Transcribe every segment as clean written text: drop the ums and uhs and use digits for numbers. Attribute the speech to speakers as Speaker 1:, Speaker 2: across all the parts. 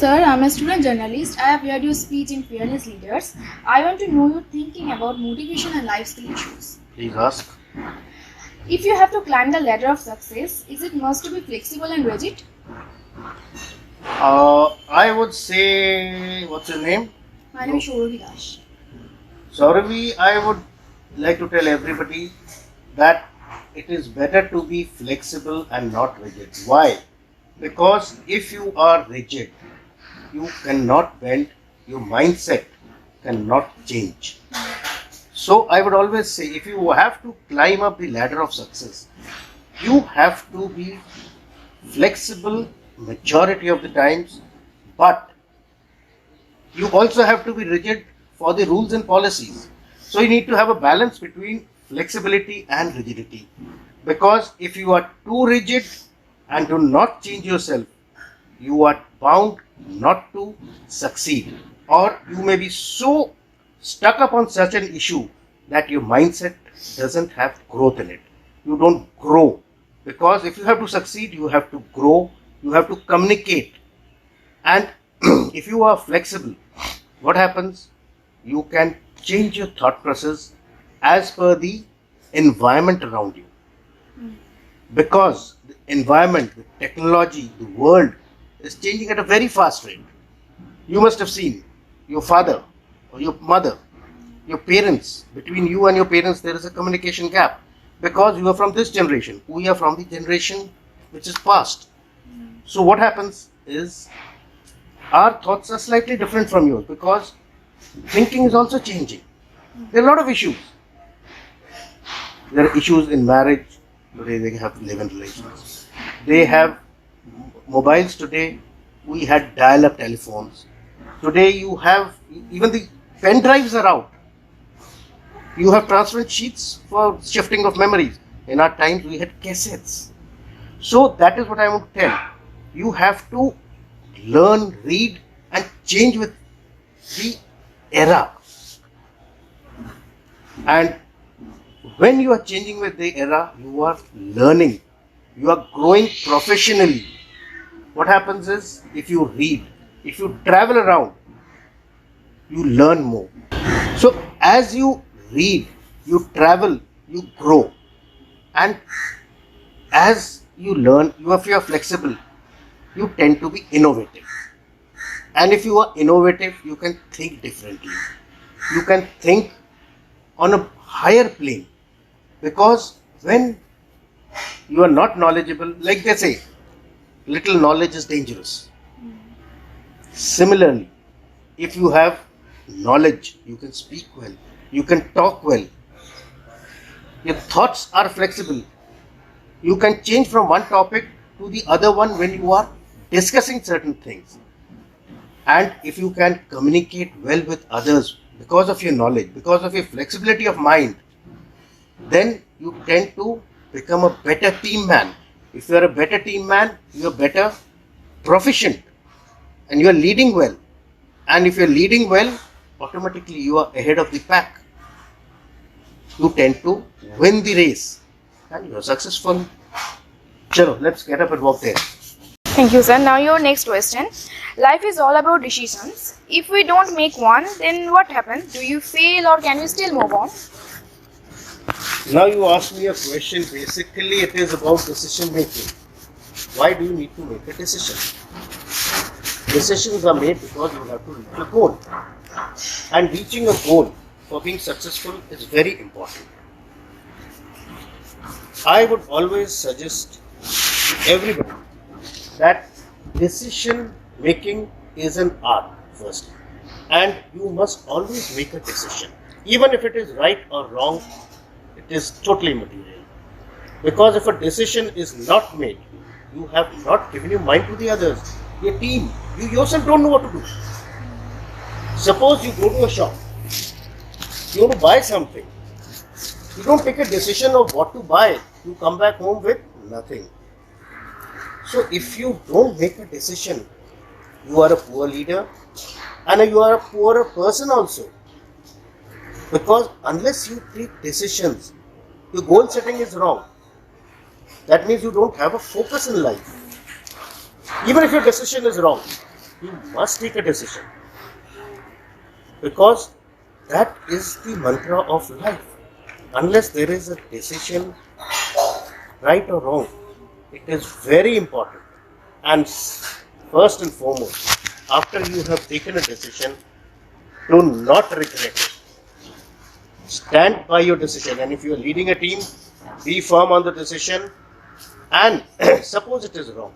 Speaker 1: sir, I'm a student journalist. I have heard your speech in Fearless Leaders. I want to know your thinking about motivation and life skill issues.
Speaker 2: Please ask.
Speaker 1: If you have to climb the ladder of success, is it must to be flexible and rigid?
Speaker 2: I would say, what's your name?
Speaker 1: My name is Shoravi Dash.
Speaker 2: Sauravi, I would like to tell everybody that it is better to be flexible and not rigid. Why? Because if you are rigid, you cannot bend, your mindset cannot change. So I would always say, if you have to climb up the ladder of success, you have to be flexible majority of the times, but you also have to be rigid for the rules and policies. So you need to have a balance between flexibility and rigidity. Because if you are too rigid and do not change yourself, you are bound not to succeed. Or you may be so stuck up on such an issue that your mindset doesn't have growth in it. You don't grow. Because if you have to succeed, you have to grow, you have to communicate. And if you are flexible, what happens? You can change your thought process as per the environment around you. Because the environment, the technology, the world is changing at a very fast rate. You must have seen your father or your mother, your parents. Between you and your parents, there is a communication gap. Because you are from this generation, we are from the generation which is past. So what happens is our thoughts are slightly different from yours because thinking is also changing. There are a lot of issues. There are issues in marriage. Today they have live-in relations. They have mobiles today. We had dial-up telephones. Today you have, even the pen drives are out. You have transparent sheets for shifting of memories. In our times we had cassettes. So that is what I want to tell. You have to learn, read and change with the era. And when you are changing with the era, you are learning. You are growing professionally. What happens is, if you read, if you travel around, you learn more. So as you read, you travel, you grow. And as you learn, if you are flexible, you tend to be innovative. And if you are innovative, you can think differently. You can think on a higher plane. Because when you are not knowledgeable, like they say, little knowledge is dangerous. Similarly, if you have knowledge, you can speak well, you can talk well. Your thoughts are flexible. You can change from one topic to the other one when you are discussing certain things. And if you can communicate well with others because of your knowledge, because of your flexibility of mind, then you tend to become a better team man. If you are a better team man, you are better proficient and you are leading well. And if you are leading well, automatically you are ahead of the pack. You tend to win the race and you are successful. Chalo, let's get up and walk there.
Speaker 1: Thank you, sir. Now your next question. Life is all about decisions. If we don't make one, then what happens? Do you fail or can you still move on?
Speaker 2: Now you ask me a question. Basically, it is about decision making. Why do you need to make a decision? Decisions are made because you have to reach a goal. And reaching a goal for being successful is very important. I would always suggest to everybody that decision making is an art first. And you must always make a decision. Even if it is right or wrong, it is totally material. Because if a decision is not made, you have not given your mind to the others, your team. You yourself don't know what to do. Suppose you go to a shop, you want to buy something. You don't take a decision of what to buy. You come back home with nothing. So if you don't make a decision, you are a poor leader and you are a poorer person also. Because unless you take decisions, your goal setting is wrong. That means you don't have a focus in life. Even if your decision is wrong, you must take a decision. Because that is the mantra of life. Unless there is a decision, right or wrong, it is very important. And first and foremost, after you have taken a decision, do not regret it. Stand by your decision. And if you are leading a team, be firm on the decision. And suppose it is wrong,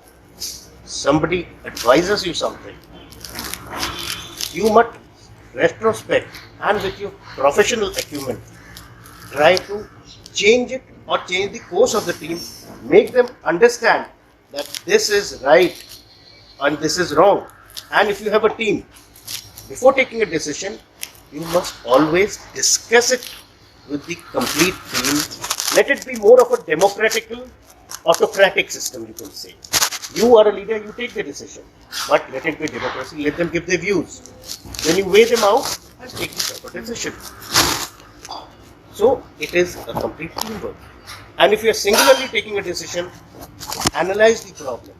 Speaker 2: somebody advises you something, you must retrospect and with your professional acumen try to change it or change the course of the team, make them understand that this is right and this is wrong. And if you have a team, before taking a decision, you must always discuss it with the complete team. Let it be more of a democratical, autocratic system, you can say. You are a leader, you take the decision, but let it be democracy, let them give their views. Then you weigh them out and take the proper decision. So it is a complete teamwork. And if you are singularly taking a decision, analyze the problem.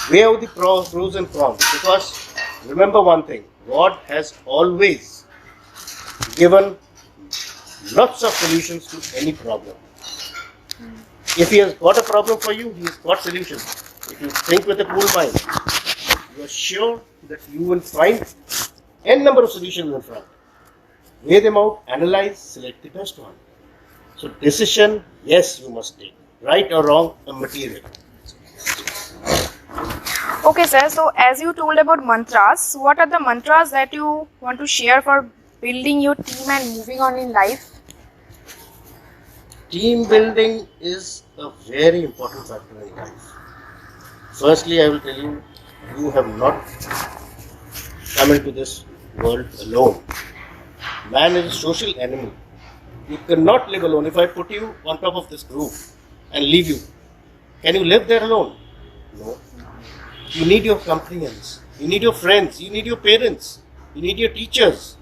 Speaker 2: Weigh out the pros and cons. Because remember one thing, God has always given lots of solutions to any problem. If He has got a problem for you, He has got solutions. If you think with a cool mind, you are sure that you will find n number of solutions in front. Weigh them out, analyze, select the best one. So decision, yes, you must take. Right or wrong, a material.
Speaker 1: Okay, sir. So, as you told about mantras, what are the mantras that you want to share for building your team and moving on in life?
Speaker 2: Team building is a very important factor in life. Firstly, I will tell you, you have not come into this world alone. Man is a social animal. You cannot live alone. If I put you on top of this roof and leave you, can you live there alone? No. You need your companions. You need your friends. You need your parents. You need your teachers.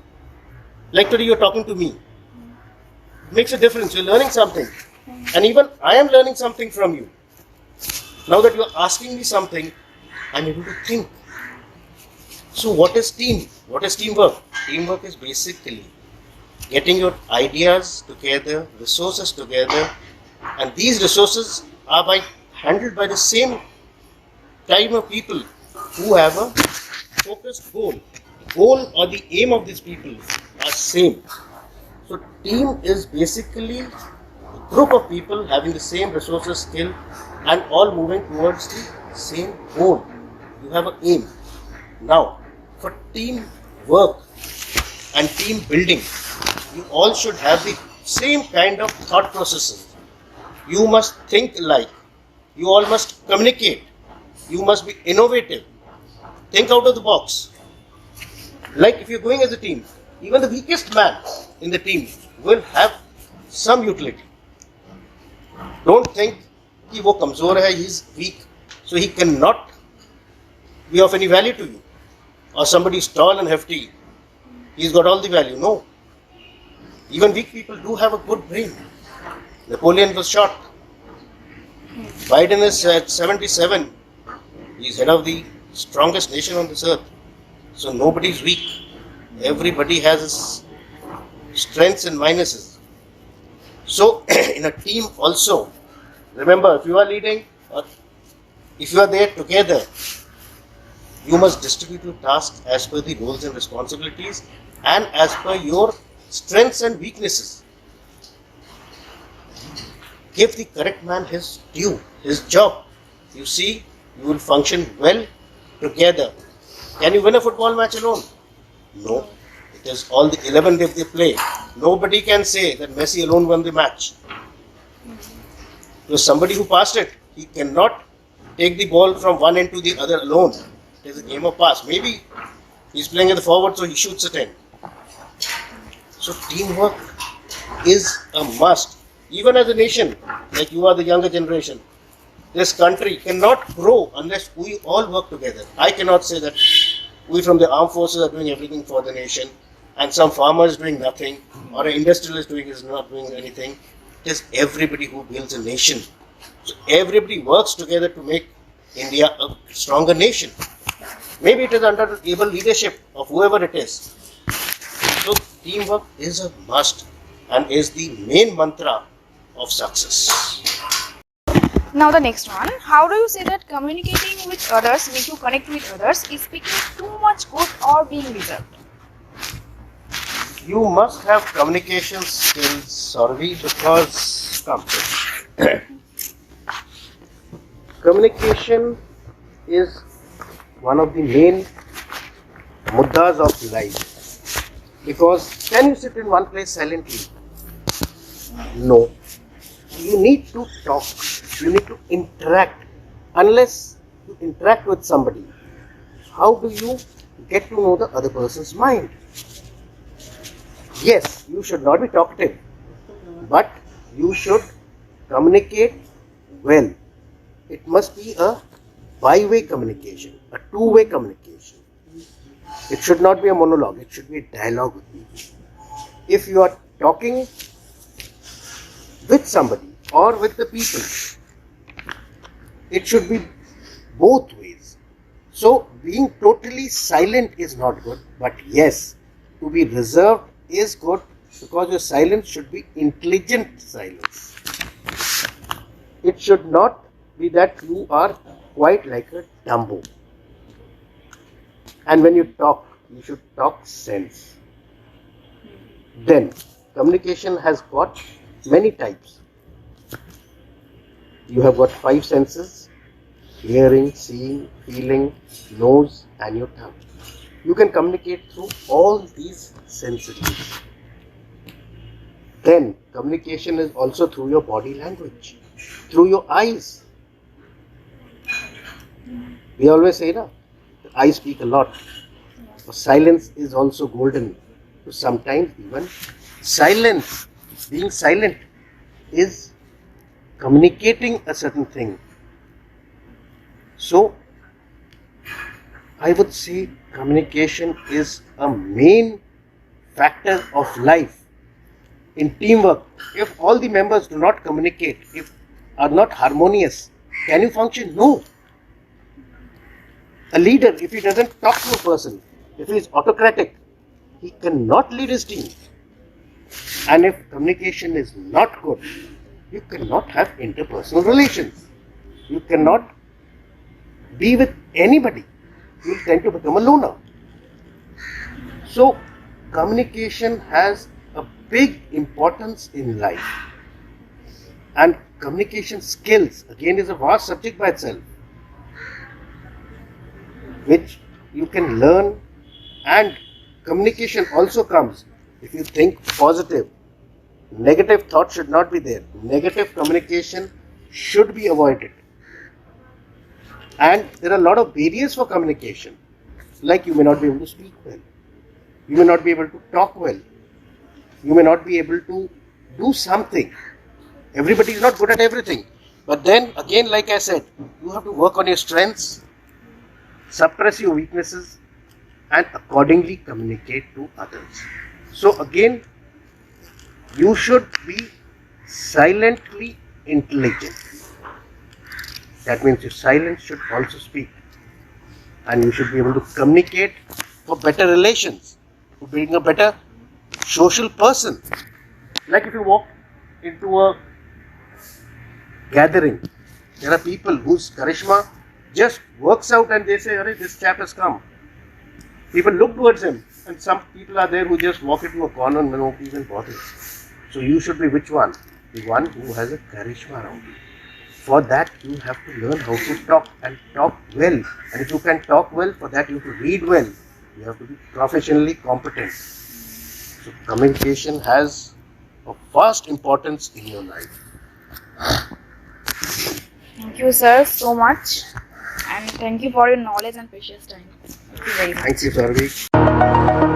Speaker 2: Like today, you're talking to me. It makes a difference. You're learning something. And even I am learning something from you. Now that you're asking me something, I'm able to think. So what is team? What is teamwork? Teamwork is basically getting your ideas together, resources together, and these resources are handled by the same type of people who have a focused goal. Goal or the aim of these people are same. So team is basically a group of people having the same resources, skill, and all moving towards the same goal. You have an aim. Now, for team work and team building, you all should have the same kind of thought processes. You must think alike. You all must communicate. You must be innovative. Think out of the box. Like if you're going as a team, even the weakest man in the team will have some utility. Don't think कि वो कमजोर है, he is weak, so he cannot be of any value to you. Or somebody is tall and hefty, he's got all the value. No. Even weak people do have a good brain. Napoleon was short. Biden is at 77. He's head of the strongest nation on this earth. So nobody is weak. Everybody has his strengths and minuses. So in a team also, remember, if you are leading or if you are there together, you must distribute your tasks as per the roles and responsibilities and as per your strengths and weaknesses. Give the correct man his due, his job. You see, you will function well together. Can you win a football match alone? No. It is all the 11 that they play. Nobody can say that Messi alone won the match. It was somebody who passed it. He cannot take the ball from one end to the other alone. It is a game of pass. Maybe he's playing at the forward, so he shoots at 10. So teamwork is a must. Even as a nation, like you are the younger generation, this country cannot grow unless we all work together. I cannot say that we from the armed forces are doing everything for the nation and some farmer is doing nothing or an industrialist is not doing anything. It is everybody who builds a nation. So everybody works together to make India a stronger nation. Maybe it is under the able leadership of whoever it is. So teamwork is a must and is the main mantra of success.
Speaker 1: Now the next one. How do you say that communicating with others make you connect with others is speaking too much good or being reserved?
Speaker 2: You must have communication skills, Sauravi, because communication is one of the main muddas of life. Because can you sit in one place silently? No. You need to talk. You need to interact. Unless you interact with somebody, how do you get to know the other person's mind? Yes, you should not be talkative, but you should communicate well. It must be a by-way communication, a two-way communication. It should not be a monologue, it should be a dialogue with people. If you are talking with somebody or with the people, it should be both ways. So being totally silent is not good, but yes, to be reserved is good, because your silence should be intelligent silence. It should not be that you are quite like a Dumbo. And when you talk, you should talk sense. Then, communication has got many types. You have got 5 senses: hearing, seeing, feeling, nose and your tongue. You can communicate through all these senses. Then, communication is also through your body language, through your eyes. We always say, the eyes speak a lot. Silence is also golden. So sometimes even silence, being silent, is communicating a certain thing. So, I would say communication is a main factor of life. In teamwork, if all the members do not communicate, if are not harmonious, can you function? No. A leader, if he doesn't talk to a person, if he is autocratic, he cannot lead his team. And if communication is not good, you cannot have interpersonal relations. You cannot be with anybody. You will tend to become a loner. So, communication has a big importance in life. And communication skills, again, is a vast subject by itself, which you can learn. And communication also comes if you think positive. Negative thought should not be there. Negative communication should be avoided. And there are a lot of barriers for communication. Like you may not be able to speak well. You may not be able to talk well. You may not be able to do something. Everybody is not good at everything. But then again, like I said, you have to work on your strengths, suppress your weaknesses, and accordingly communicate to others. So again, you should be silently intelligent. That means your silence should also speak. And you should be able to communicate for better relations, for being a better social person. Like if you walk into a gathering, there are people whose charisma just works out and they say, "Arey, this chap has come." People look towards him, and some people are there who just walk into a corner and no even bother. So you should be which one? The one who has a charisma around you. For that, you have to learn how to talk and talk well. And if you can talk well, for that you have to read well. You have to be professionally competent. So communication has a vast importance in your life.
Speaker 1: Thank you, sir, so much. And thank you for your knowledge and precious time. Thank you very much.
Speaker 2: Thank you, Sarvi.